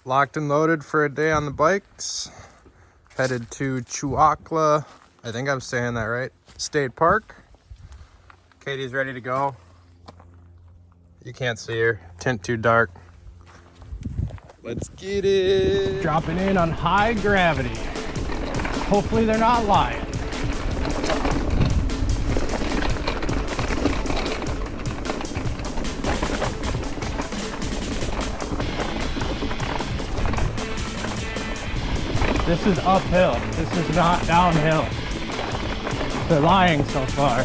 Locked and loaded for a day on the bikes. Headed to Chewacla, I think I'm saying that right, State Park. Katie's ready to go. You can't see her, tint too dark. Let's get it. Dropping in on high gravity. Hopefully they're not lying. This is uphill. This is not downhill. They're lying so far.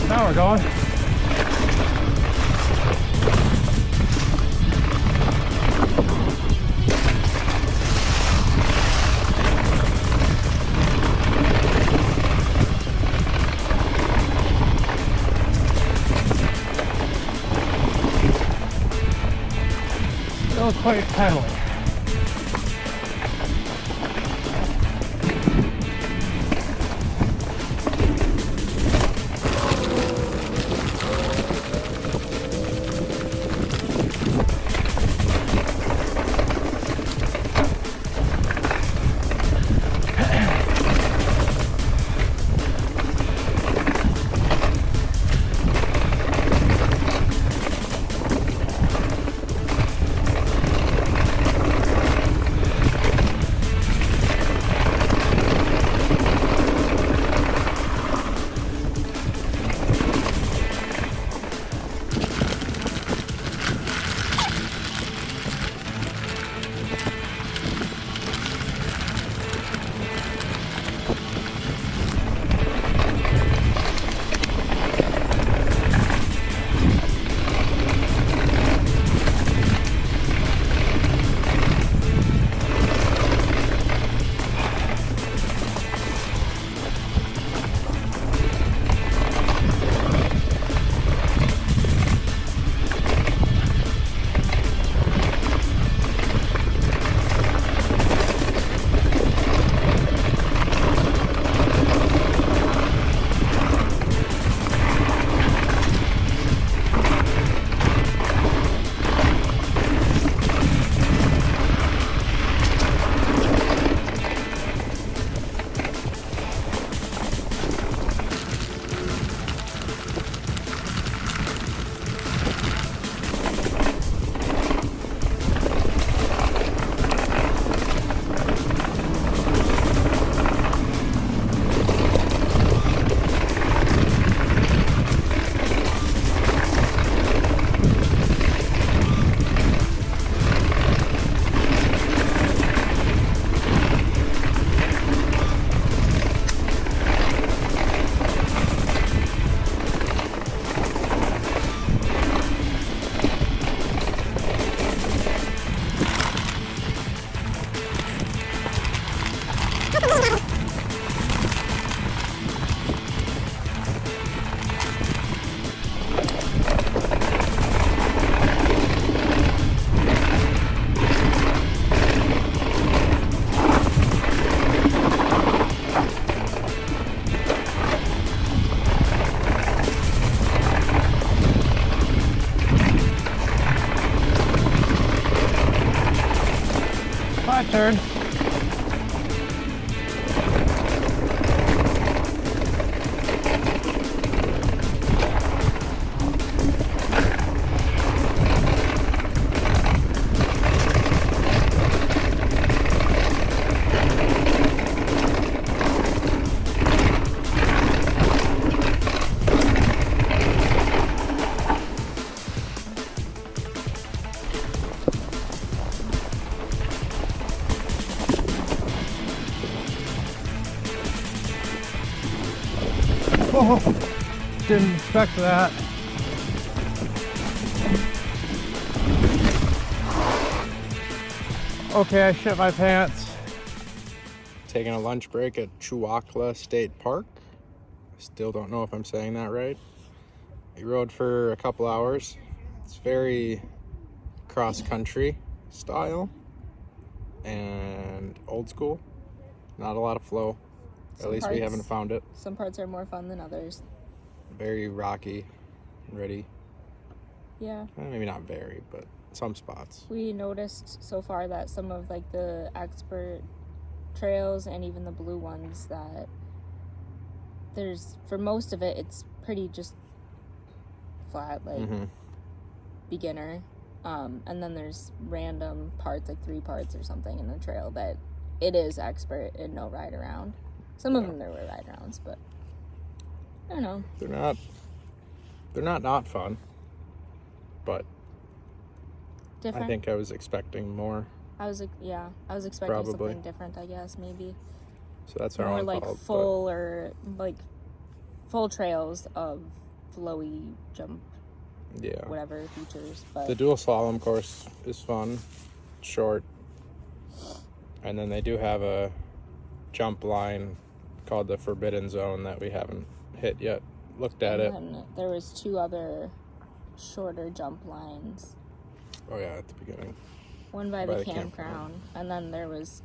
Now we're going. Still quite pedaling. My turn. Oh, didn't expect that. Okay, I shit my pants. taking a lunch break at Chewacla State Park. Still don't know if I'm saying that right. We rode for a couple hours. It's very cross-country style and old school. Not a lot of flow. At least we haven't found it. Some parts are more fun than others. Very rocky and ready. Yeah. Maybe not very, but some spots. We noticed so far that some of like the expert trails and even the blue ones, that there's, for most of it, it's pretty just flat, like beginner. And then there's random parts, like 3 parts or something in the trail that it is expert and no ride around. Some of them there were ride arounds, but I don't know. They're not fun, but different. I think I was expecting more. I was expecting Probably. something different, I guess, maybe. So that's our More own like fault, full or like full trails of flowy jump, yeah, whatever features. But the dual slalom course is fun, short, and then they do have a jump line called the Forbidden Zone that we haven't hit yet. Looked at it. And there was 2 other shorter jump lines. Oh yeah, at the beginning. One by the campground, and then there was,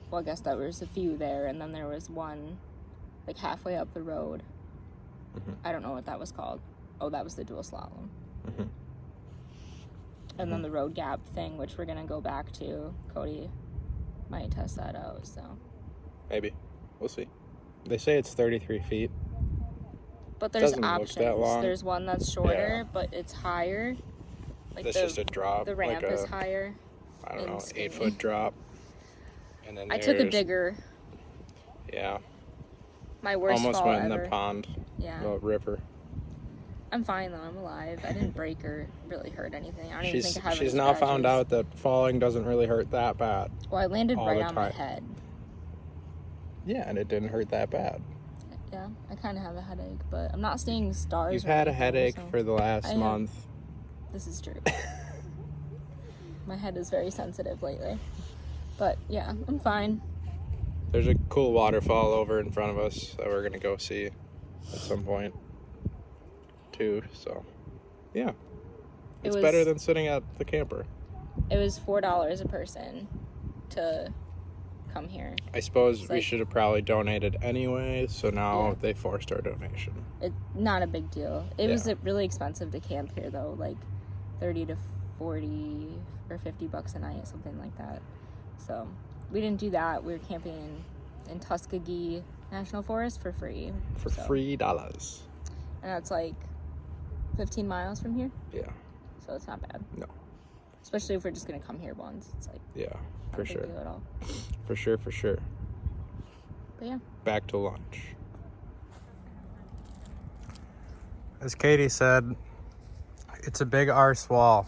well, I guess there was a few there, and then there was one like halfway up the road. I don't know what that was called. Oh, that was the dual slalom. And then the road gap thing, which we're gonna go back to. Cody might test that out, so Maybe. We'll see. They say it's 33 feet. but there's Doesn't look options. that long. There's one that's shorter, Yeah. but it's higher. Like That's just a drop. the ramp like is higher. I don't know, and skinny. 8-foot drop. And then I took a there's- digger. Yeah. My worst Almost fall went ever. in the pond. Yeah. The river. I'm fine though. I'm alive. I didn't break or really hurt anything. I don't even think I have She's any now found scratches. out that falling doesn't really hurt that bad. Well, I landed all right the on my time. head. Yeah, and it didn't hurt that bad. Yeah, I kind of have a headache, but I'm not seeing stars. You've or had a anything, headache so- for the last I have. month. This is true. My head is very sensitive lately. But yeah, I'm fine. There's a cool waterfall over in front of us that we're gonna go see at some point too. So yeah, it's was- better than sitting at the camper. It was $4 a person to come here. I suppose It's we like- should have probably donated anyway. So now Yeah. they forced our donation. It's not a big deal. It was Yeah. really expensive to camp here though, like 30 to 40 or $50 a night, something like that. So we didn't do that. We were camping in Tuskegee National Forest for free. For So- $3. And that's like 15 miles from here, Yeah. so it's not bad. No. Especially if we're just gonna come here once. It's like Yeah. not For a big sure. deal at all. For sure. For sure. But yeah. Back to lunch. As Katie said, it's a big arse wall.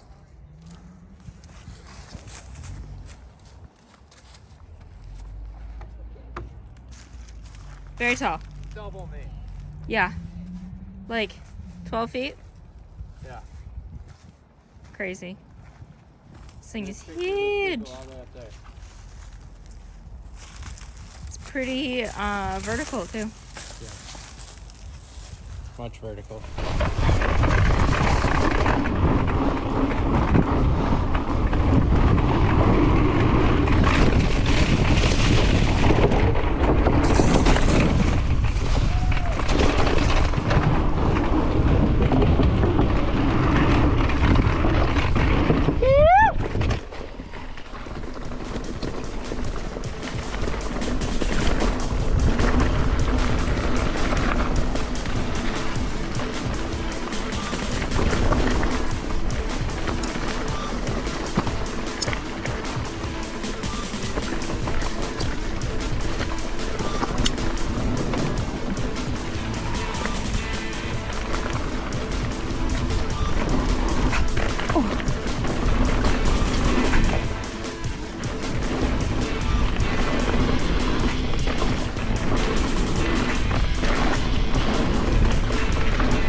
Very tall. Double me. Yeah. Like 12 feet? Yeah. Crazy. This thing is huge. It's pretty vertical too. Much vertical.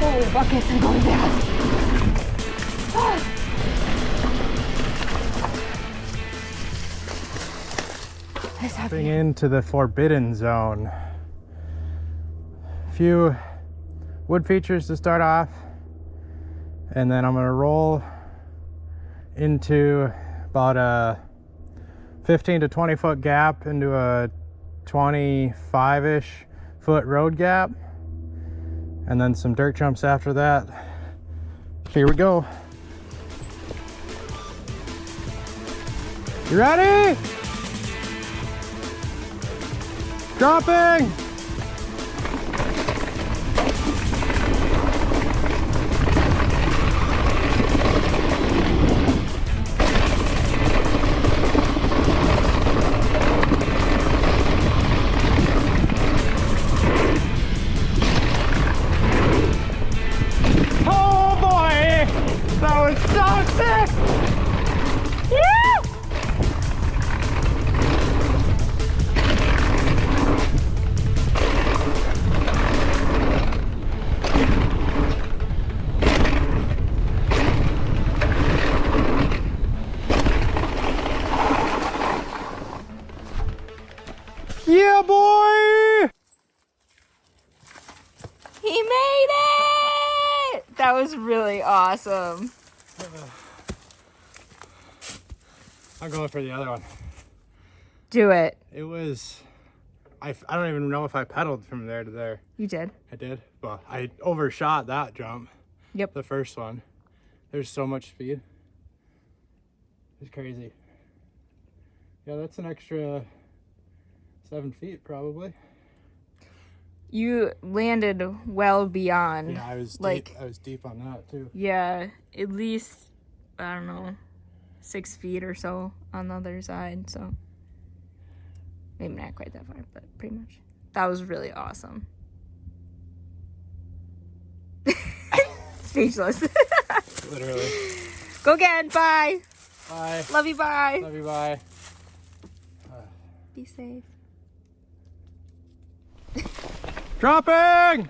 Oh, buckets are going fast. This Stepping into the forbidden zone. A few wood features to start off, and then I'm gonna roll into about a 15 to 20 foot gap into a 25-ish foot road gap, and then some dirt jumps after that. Here we go. You ready? Dropping! Oh boy! That was so sick! Woo! Yeah, boy! He made it! That was really awesome. I'm going for the other one. Do it. It was, I don't even know if I pedaled from there to there. You did. I did. Well, I overshot that jump. Yep. The first one. There's so much speed. It's crazy. Yeah, that's an extra 7 feet probably. You landed well beyond. Yeah, I was like, deep. I was deep on that too. Yeah, at least, I don't know, 6 feet or so on the other side. So maybe not quite that far, but pretty much. That was really awesome. Speechless. Literally. Go again. Bye. Bye. Love you. Bye. Love you. Bye. Be safe. Dropping!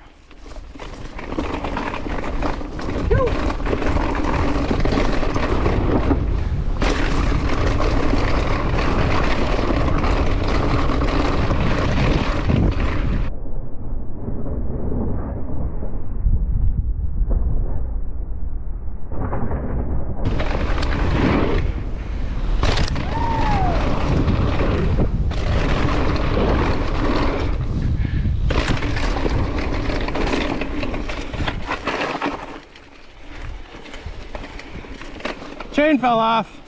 Chain fell off.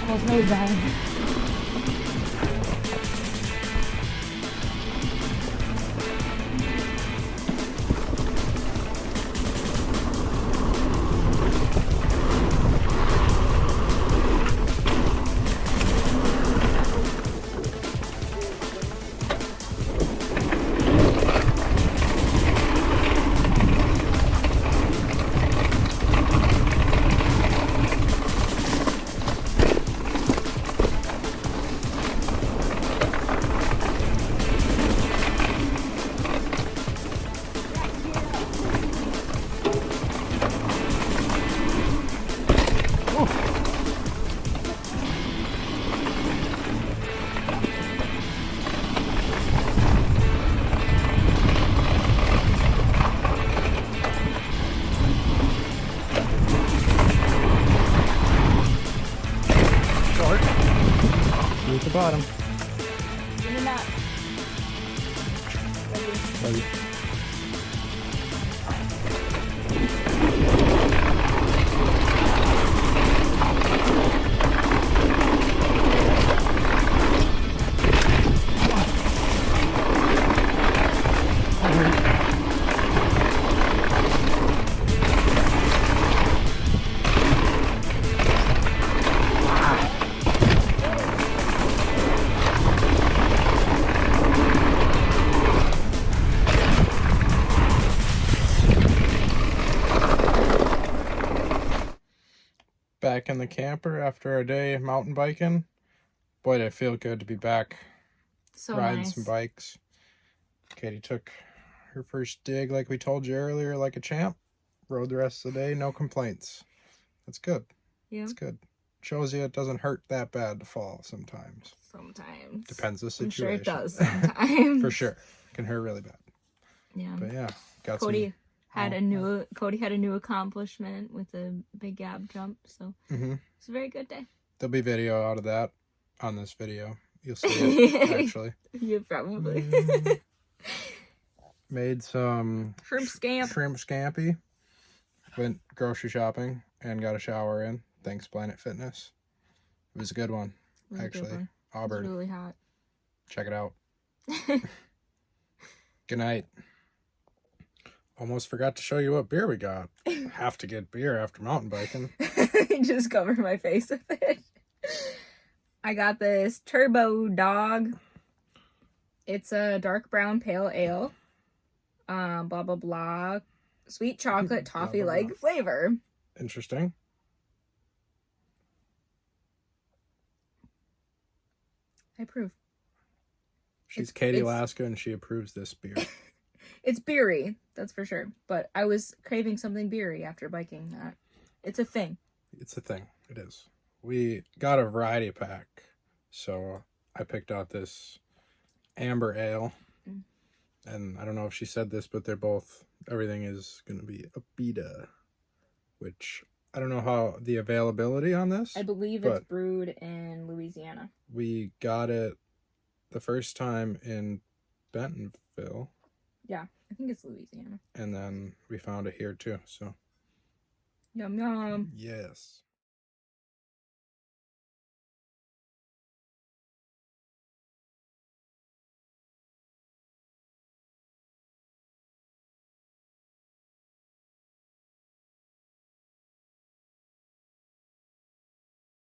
Almost made that. At the bottom. Give me that. Ready. back in the camper after our day mountain biking. Boy, did it feel good to be back So riding nice. some bikes. Katie took her first dig, like we told you earlier, like a champ. Rode the rest of the day, no complaints. That's good. Yeah. It's good. Shows you it doesn't hurt that bad to fall sometimes. Sometimes. Depends the I'm situation. sure it does sometimes. For sure. It can hurt really bad. Yeah. But yeah, got Cody some... Cody had a new accomplishment with a big gap jump, so it's a very good day. There'll be video out of that on this video. You'll see it, actually. Yeah, probably. Made some shrimp scampi. Went grocery shopping and got a shower in. Thanks, Planet Fitness. It was a good one, actually. Auburn. It's really hot. Check it out. Good night. Almost forgot to show you what beer we got. Have to get beer after mountain biking. Just cover my face with it. I got this Turbo Dog. It's a dark brown pale ale. Blah, blah, blah. Sweet chocolate toffee-like flavor. Interesting. I approve. She's Katie Alaska and she approves this beer. It's beery, that's for sure. But I was craving something beery after biking that. It's a thing. It's a thing. It is. We got a variety pack. So I picked out this amber ale. And I don't know if she said this, but they're both, everything is going to be a beta. Which, I don't know how the availability on this. I believe it's brewed in Louisiana. We got it the first time in Bentonville. Yeah, I think it's Louisiana. And then we found it here too, so. Yum, yum. Yes.